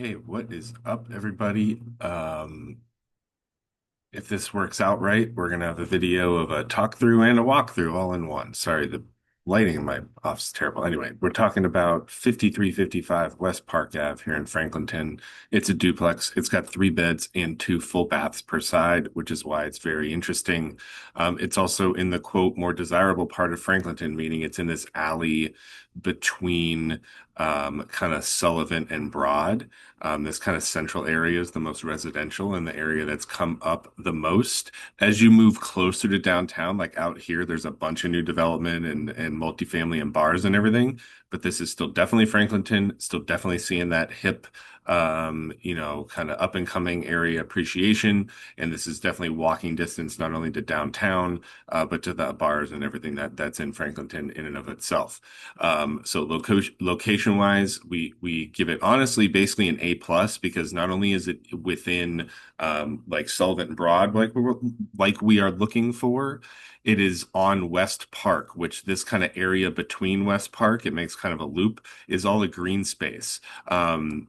Hey, what is up, everybody? If this works out right, we're gonna have a video of a talk through and a walkthrough all in one. Sorry, the lighting in my office is terrible. Anyway, we're talking about 5355 West Park Ave here in Franklinton. It's a duplex. It's got three beds and two full baths per side, which is why it's very interesting. It's also in the quote more desirable part of Franklinton, meaning it's in this alley between kind of Sullivan and Broad. This kind of central area is the most residential and the area that's come up the most. As you move closer to downtown, like out here, there's a bunch of new development and multifamily and bars and everything. But this is still definitely Franklinton, still definitely seeing that hip, kind of up and coming area appreciation. And this is definitely walking distance, not only to downtown, but to the bars and everything that's in Franklinton in and of itself. So location wise, we give it honestly basically an A plus because not only is it within like Sullivan and Broad like we are looking for, it is on West Park, which this kind of area between West Park, it makes kind of a loop, is all a green space.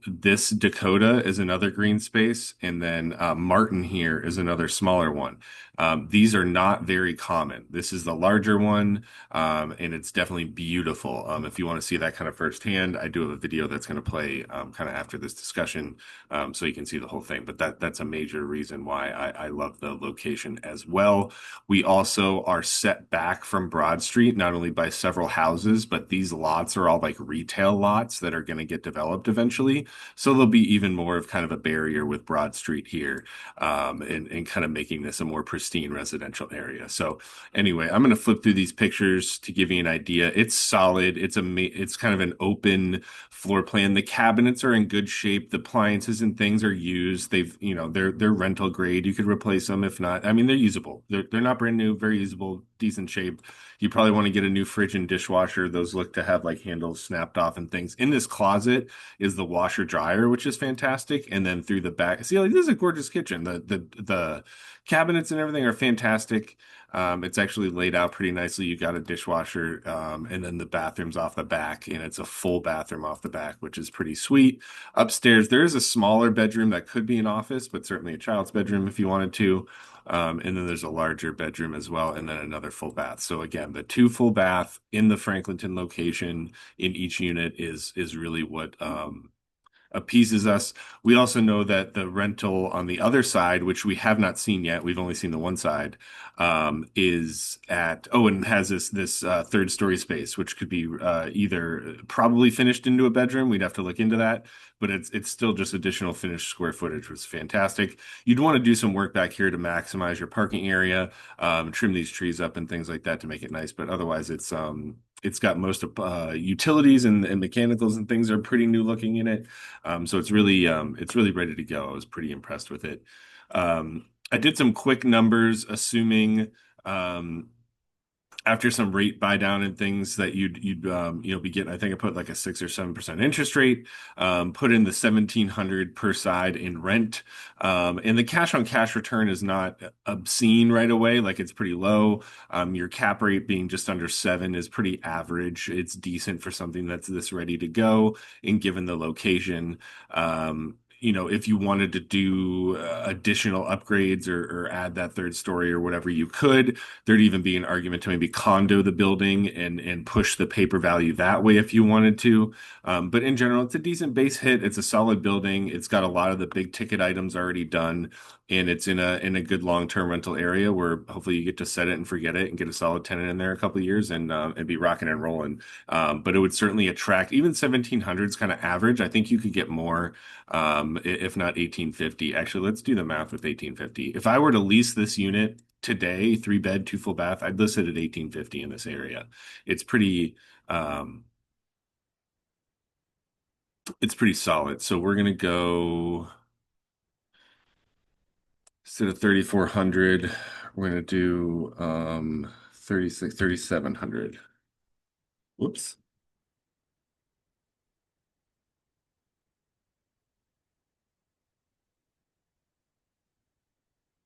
This Dakota is another green space, and then Martin here is another smaller one. These are not very common. This is the larger one, and it's definitely beautiful. If you want to see that kind of firsthand, I do have a video that's going to play kind of after this discussion, so you can see the whole thing. But that's a major reason why I love the location as well. We also are set back from Broad Street, not only by several houses, but these lots are all like retail lots that are going to get developed eventually. So there'll be even more of kind of a barrier with Broad Street here, and kind of making this a more pristine residential area. So anyway, I'm going to flip through these pictures to give you an idea. It's solid. It's kind of an open floor plan. The cabinets are in good shape. The appliances and things are used. They're rental grade. You could replace them if not. I mean, they're usable. They're not brand new, very usable, decent shape. You probably want to get a new fridge and dishwasher. Those look to have like handles snapped off and things. In this closet is the washer dryer, which is fantastic. And then through the back, see, like this is a gorgeous kitchen. The cabinets and everything are fantastic. It's actually laid out pretty nicely. You got a dishwasher, and then the bathroom's off the back, and it's a full bathroom off the back, which is pretty sweet. Upstairs, there is a smaller bedroom that could be an office, but certainly a child's bedroom if you wanted to. And then there's a larger bedroom as well, and then another full bath. So again, the two full bath in the Franklinton location in each unit is really what appeases us. We also know that the rental on the other side, which we have not seen yet, we've only seen the one side, is at and has this third story space, which could be either probably finished into a bedroom. We'd have to look into that, but it's still just additional finished square footage, which is fantastic. You'd want to do some work back here to maximize your parking area, trim these trees up and things like that to make it nice. But otherwise, it's got most of utilities and mechanicals and things are pretty new looking in it. So it's really ready to go. I was pretty impressed with it. I did some quick numbers, assuming after some rate buy down and things that you'd be getting. I think I put like a 6 or 7% interest rate. Put in the 1,700 per side in rent, and the cash on cash return is not obscene right away. Like it's pretty low. Your cap rate being just under 7 is pretty average. It's decent for something that's this ready to go, and given the location. If you wanted to do additional upgrades or add that third story or whatever, you could. There'd even be an argument to maybe condo the building and push the paper value that way if you wanted to. But in general, it's a decent base hit. It's a solid building. It's got a lot of the big ticket items already done, and it's in a good long-term rental area where hopefully you get to set it and forget it and get a solid tenant in there a couple of years and be rocking and rolling. But it would certainly attract even 1,700 is kind of average. I think you could get more, if not 1,850. Actually, let's do the math with 1,850. If I were to lease this unit today, three bed, two full bath, I'd list it at 1,850 in this area. It's pretty, um, it's pretty solid. So we're gonna go instead of 3,400, we're gonna do 3,700. Whoops.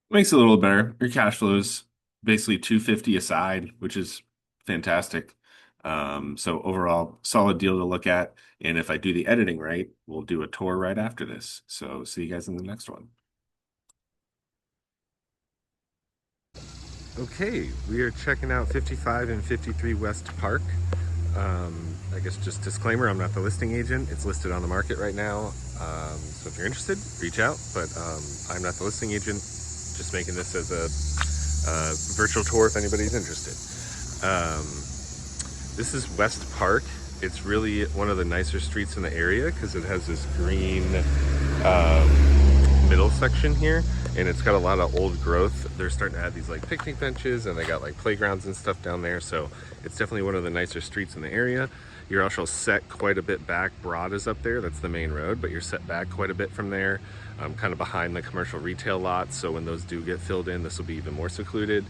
Makes it a little better. Your cash flows basically 250 aside, which is fantastic. So overall, solid deal to look at. And if I do the editing right, we'll do a tour right after this. So see you guys in the next one. Okay, we are checking out 55 and 53 West Park. I guess just disclaimer, I'm not the listing agent. It's listed on the market right now. So if you're interested, reach out, but I'm not the listing agent. Just making this as a virtual tour if anybody's interested. This is West Park. It's really one of the nicer streets in the area because it has this green middle section here, and it's got a lot of old growth. They're starting to add these like picnic benches, and they got like playgrounds and stuff down there, so it's definitely one of the nicer streets in the area. You're also set quite a bit back. Broad is up there, that's the main road, but you're set back quite a bit from there, kind of behind the commercial retail lots, so when those do get filled in, this will be even more secluded.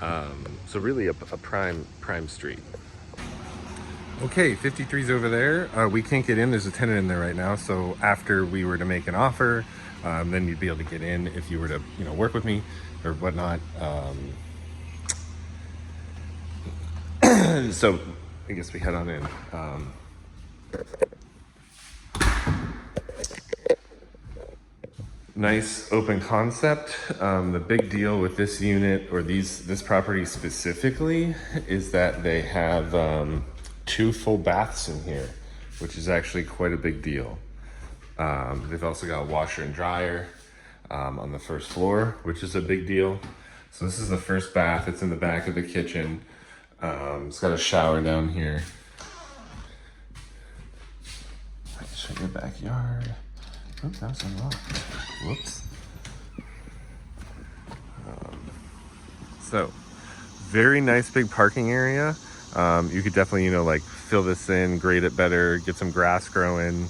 So really a prime street. Okay, 53's over there. We can't get in, there's a tenant in there right now, so after we were to make an offer, then you'd be able to get in if you were to, work with me or whatnot. So I guess we head on in. Nice open concept. The big deal with this unit or this property specifically is that they have 2 full baths in here, which is actually quite a big deal. They've also got a washer and dryer on the first floor, which is a big deal. So this is the first bath. It's in the back of the kitchen. It's got a shower down here. I'll show you the backyard. Oops, that was unlocked. Whoops. So, very nice big parking area. You could definitely, like fill this in, grade it better, get some grass growing,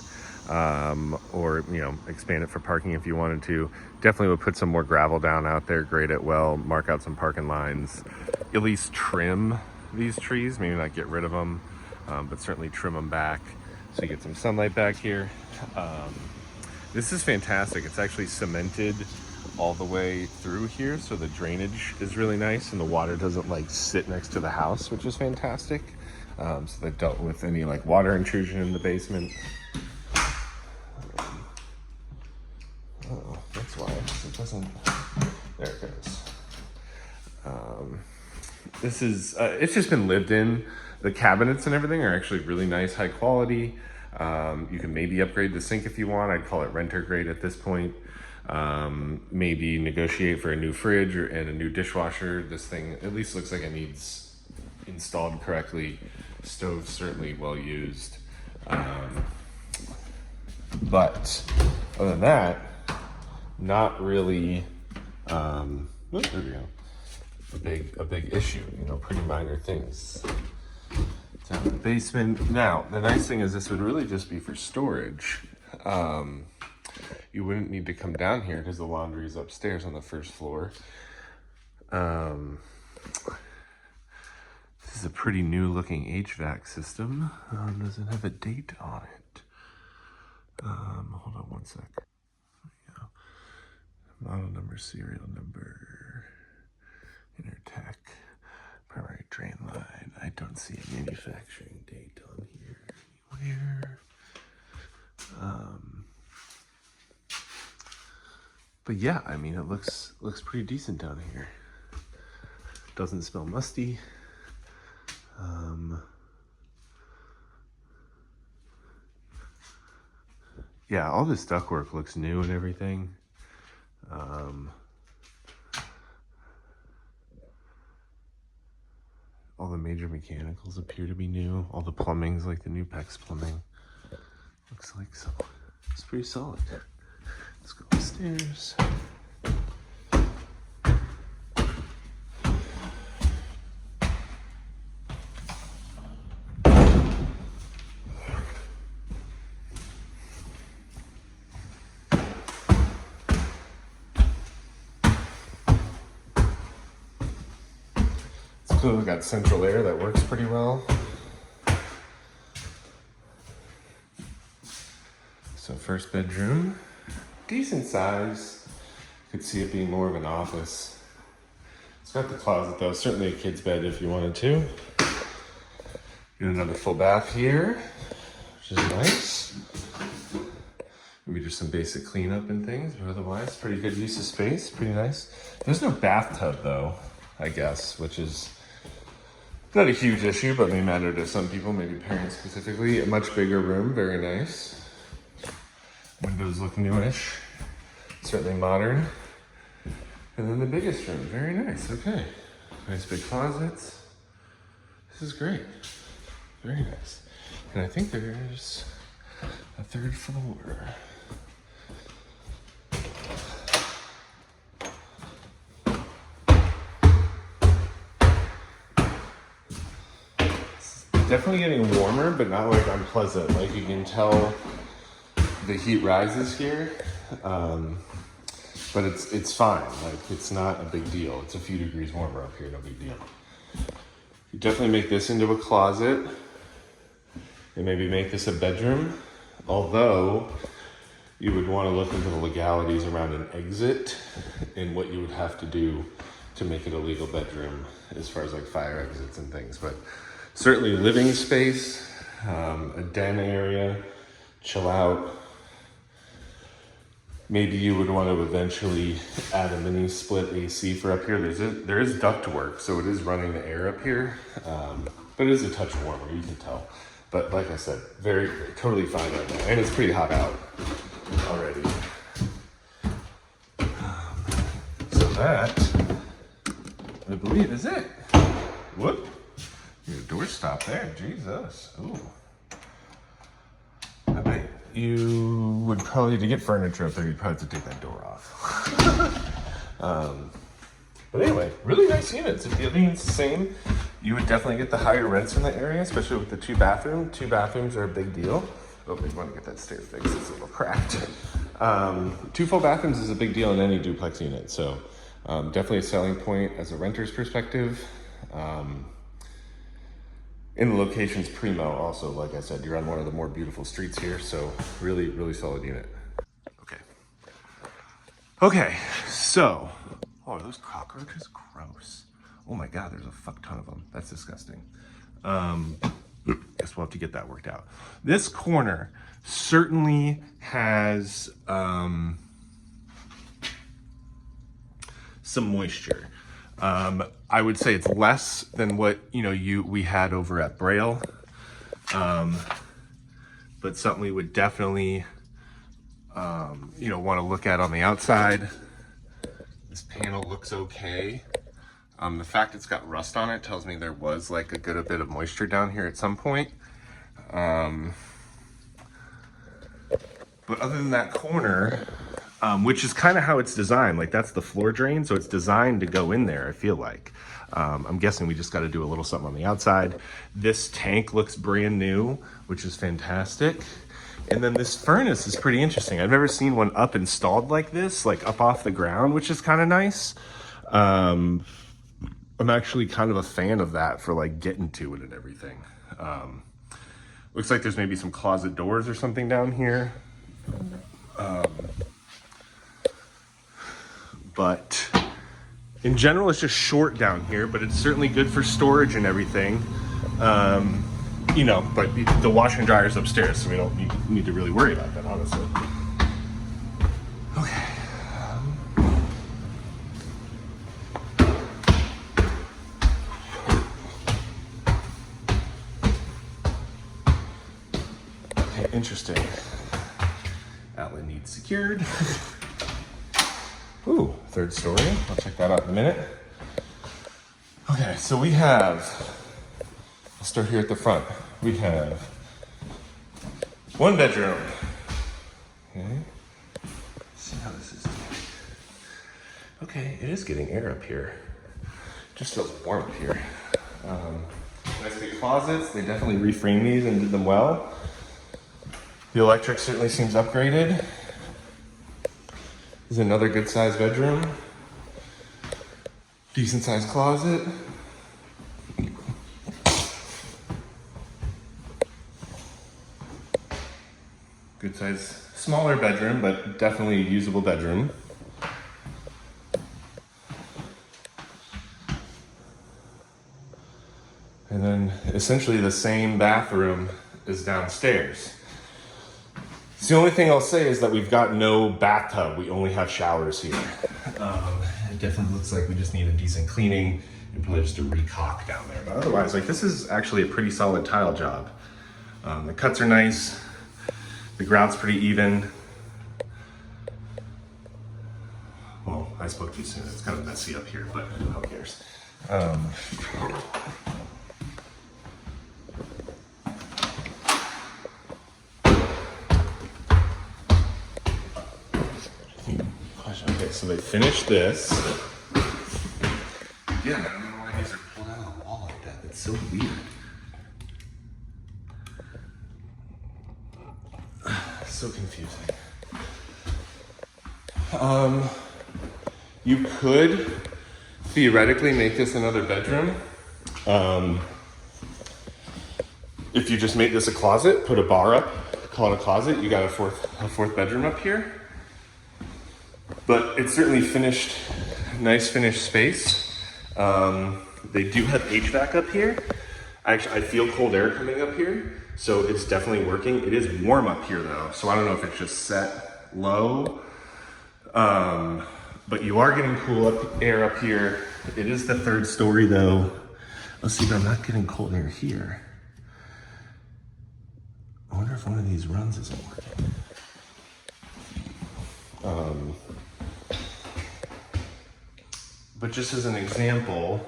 or, expand it for parking if you wanted to. Definitely would put some more gravel down out there, grade it well, mark out some parking lines, at least trim these trees, maybe not get rid of them, but certainly trim them back so you get some sunlight back here. This is fantastic. It's actually cemented all the way through here, so the drainage is really nice and the water doesn't like sit next to the house, which is fantastic. So they dealt with any like water intrusion in the basement. Oh, that's why it doesn't. There it goes. This is it's just been lived in. The cabinets and everything are actually really nice, high quality. You can maybe upgrade the sink if you want. I'd call it renter grade at this point. Maybe negotiate for a new fridge and a new dishwasher. This thing at least looks like it needs installed correctly. Stove certainly well used. But other than that, not really there we go. A big issue, pretty minor things. Down in the basement. Now, the nice thing is this would really just be for storage. You wouldn't need to come down here because the laundry is upstairs on the first floor. This is a pretty new looking HVAC system. Does it have a date on it? Hold on one sec. Model number, serial number, Intertech, primary drain line. I don't see a manufacturing date on here anywhere. But yeah, I mean, it looks pretty decent down here. Doesn't smell musty. Yeah, all this ductwork looks new and everything. All the major mechanicals appear to be new. All the plumbing's like the new PEX plumbing. Looks like so. It's pretty solid. Let's go upstairs. So we've got central air that works pretty well. So first bedroom, decent size. Could see it being more of an office. It's got the closet though, certainly a kid's bed if you wanted to. Get another full bath here, which is nice. Maybe just some basic cleanup and things, but otherwise pretty good use of space, pretty nice. There's no bathtub though, I guess, which is not a huge issue, but may matter to some people, maybe parents specifically. A much bigger room, very nice. Windows look newish, certainly modern. And then the biggest room, very nice, okay. Nice big closets. This is great, very nice. And I think there's a third floor. Definitely getting warmer, but not like unpleasant. Like you can tell the heat rises here, but it's fine. Like it's not a big deal. It's a few degrees warmer up here, no big deal. You definitely make this into a closet and maybe make this a bedroom, although you would want to look into the legalities around an exit and what you would have to do to make it a legal bedroom as far as like fire exits and things. But certainly living space, a den area, chill out. Maybe you would want to eventually add a mini split AC for up here. There is duct work, so it is running the air up here, but it is a touch warmer, you can tell. But like I said, totally fine right now, and it's pretty hot out already. So that, I believe, is it. Whoop. Your door stop there, Jesus. Ooh. I bet you would probably, to get furniture up there, you'd probably have to take that door off. But anyway, really nice units. If you think it's the same, you would definitely get the higher rents in the area, especially with the 2 bathrooms. 2 bathrooms are a big deal. Oh, I want to get that stair fixed, it's a little cracked. 2 full bathrooms is a big deal in any duplex unit, so definitely a selling point as a renter's perspective. And the location's primo also, like I said, you're on one of the more beautiful streets here, so really, really solid unit. Okay, so, oh, are those cockroaches? Gross. Oh my God, there's a fuck ton of them. That's disgusting. Guess we'll have to get that worked out. This corner certainly has some moisture. I would say it's less than what we had over at Braille, but something we would definitely want to look at on the outside. This panel looks okay. The fact it's got rust on it tells me there was like a good bit of moisture down here at some point. But other than that corner, which is kind of how it's designed, like that's the floor drain, so it's designed to go in there, I feel like. I'm guessing we just got to do a little something on the outside. This tank looks brand new, which is fantastic. And then this furnace is pretty interesting. I've never seen one up installed like this, like up off the ground, which is kind of nice. I'm actually kind of a fan of that for like getting to it and everything. Looks like there's maybe some closet doors or something down here. But in general, it's just short down here, but it's certainly good for storage and everything. But the washer and dryer is upstairs, so we don't need to really worry about that, honestly. Okay. Okay, interesting. Outlet needs secured. Ooh, 3rd story. I'll check that out in a minute. Okay, so we have, I'll start here at the front. We have 1 bedroom. Okay, let's see how this is doing. Okay, it is getting air up here. Just feels warm up here. Nice big closets. They definitely reframed these and did them well. The electric certainly seems upgraded. This is another good sized bedroom. Decent sized closet. Good size, smaller bedroom, but definitely a usable bedroom. And then essentially the same bathroom as downstairs. So the only thing I'll say is that we've got no bathtub. We only have showers here. It definitely looks like we just need a decent cleaning and probably just a recock down there. But otherwise, like, this is actually a pretty solid tile job. The cuts are nice. The grout's pretty even. Well, I spoke too soon. It's kind of messy up here, but who cares? Okay, so they finished this. Yeah, I don't know why these are pulled out of the wall like that. It's so weird. So confusing. You could theoretically make this another bedroom. If you just make this a closet, put a bar up, call it a closet, you got a fourth bedroom up here. But it's certainly finished, nice finished space. They do have HVAC up here. Actually, I feel cold air coming up here, so it's definitely working. It is warm up here though, so I don't know if it's just set low. But you are getting cool air up here. It is the 3rd story though. Let's see, but I'm not getting cold air here. I wonder if one of these runs isn't working. But just as an example,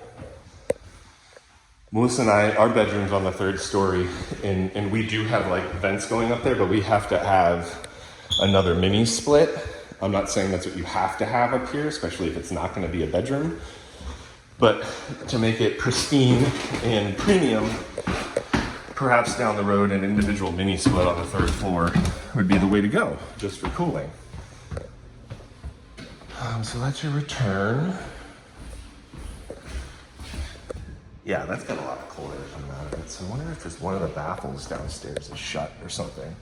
Melissa and I, our bedroom's on the 3rd story, and we do have like vents going up there, but we have to have another mini split. I'm not saying that's what you have to have up here, especially if it's not going to be a bedroom. But to make it pristine and premium, perhaps down the road an individual mini split on the 3rd floor would be the way to go, just for cooling. So that's your return. Yeah, that's got a lot of cold air coming out of it. So I wonder if just one of the baffles downstairs is shut or something.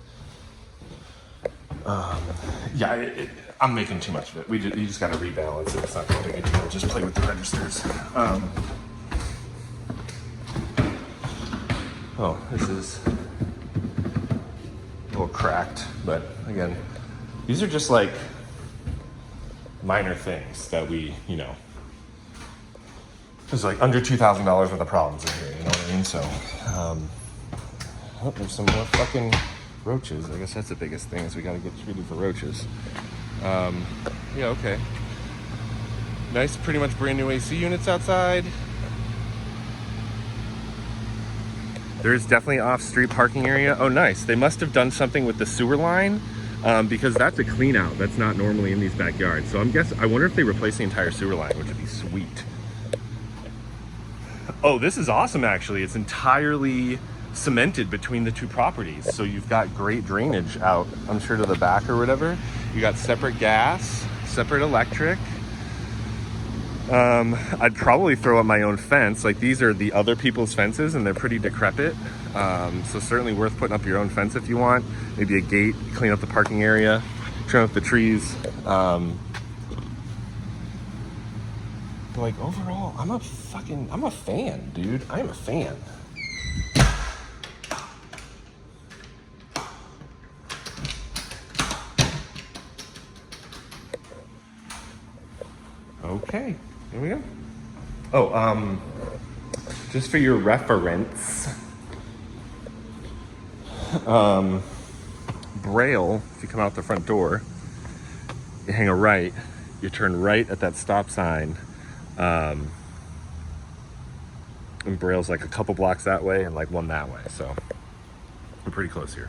Yeah, I'm making too much of it. You just got to rebalance it. It's not that big a deal. Just play with the registers. Oh, this is a little cracked, but again, these are just like minor things that we, there's like under $2,000 worth of problems in here, you know what I mean? So, oh, there's some more fucking roaches. I guess that's the biggest thing, is we gotta get treated for roaches. Yeah, okay. Nice, pretty much brand new AC units outside. There is definitely off-street parking area. Oh, nice. They must have done something with the sewer line, because that's a clean out. That's not normally in these backyards. So I wonder if they replace the entire sewer line, which would be sweet. Oh, this is awesome, actually. It's entirely cemented between the two properties. So you've got great drainage out, I'm sure, to the back or whatever. You got separate gas, separate electric. I'd probably throw up my own fence. Like, these are the other people's fences and they're pretty decrepit. So certainly worth putting up your own fence if you want. Maybe a gate, clean up the parking area, trim up the trees. But like, overall, I'm a fan, dude. I am a fan. Okay, here we go. Oh, just for your reference, Braille, if you come out the front door, you hang a right, you turn right at that stop sign, and Braille's like a couple blocks that way and like one that way, so we're pretty close here.